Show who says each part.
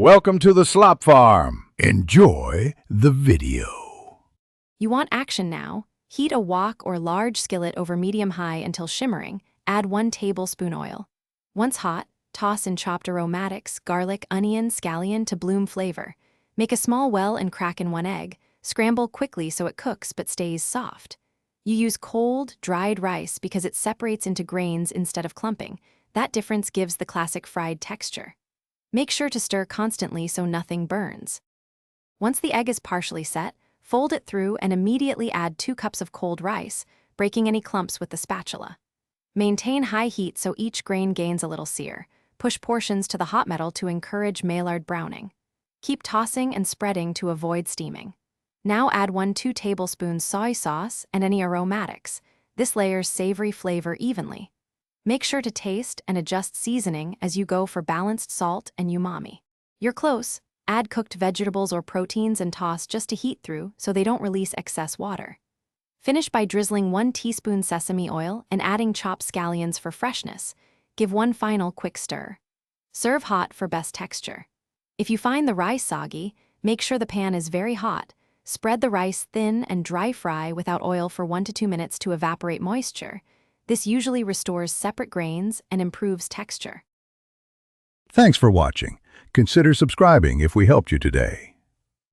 Speaker 1: Welcome to the Slop Farm. Enjoy the video.
Speaker 2: You want action now? Heat a wok or large skillet over medium-high until shimmering. Add 1 tablespoon oil. Once hot, toss in chopped aromatics, garlic, onion, scallion to bloom flavor. Make a small well and crack in 1 egg. Scramble quickly so it cooks but stays soft. You use cold, dried rice because it separates into grains instead of clumping. That difference gives the classic fried texture. Make sure to stir constantly so nothing burns. Once the egg is partially set, fold it through and immediately add 2 cups of cold rice, breaking any clumps with the spatula. Maintain high heat so each grain gains a little sear. Push portions to the hot metal to encourage Maillard browning. Keep tossing and spreading to avoid steaming. Now add 2 tablespoons soy sauce and any aromatics. This layers savory flavor evenly. Make sure to taste and adjust seasoning as you go for balanced salt and umami. You're close. Add cooked vegetables or proteins and toss just to heat through so they don't release excess water. Finish by drizzling 1 teaspoon sesame oil and adding chopped scallions for freshness. Give 1 final quick stir. Serve hot for best texture. If you find the rice soggy, make sure the pan is very hot. Spread the rice thin and dry fry without oil for 1 to 2 minutes to evaporate moisture. This usually restores separate grains and improves texture.
Speaker 1: Thanks for watching. Consider subscribing if we helped you today.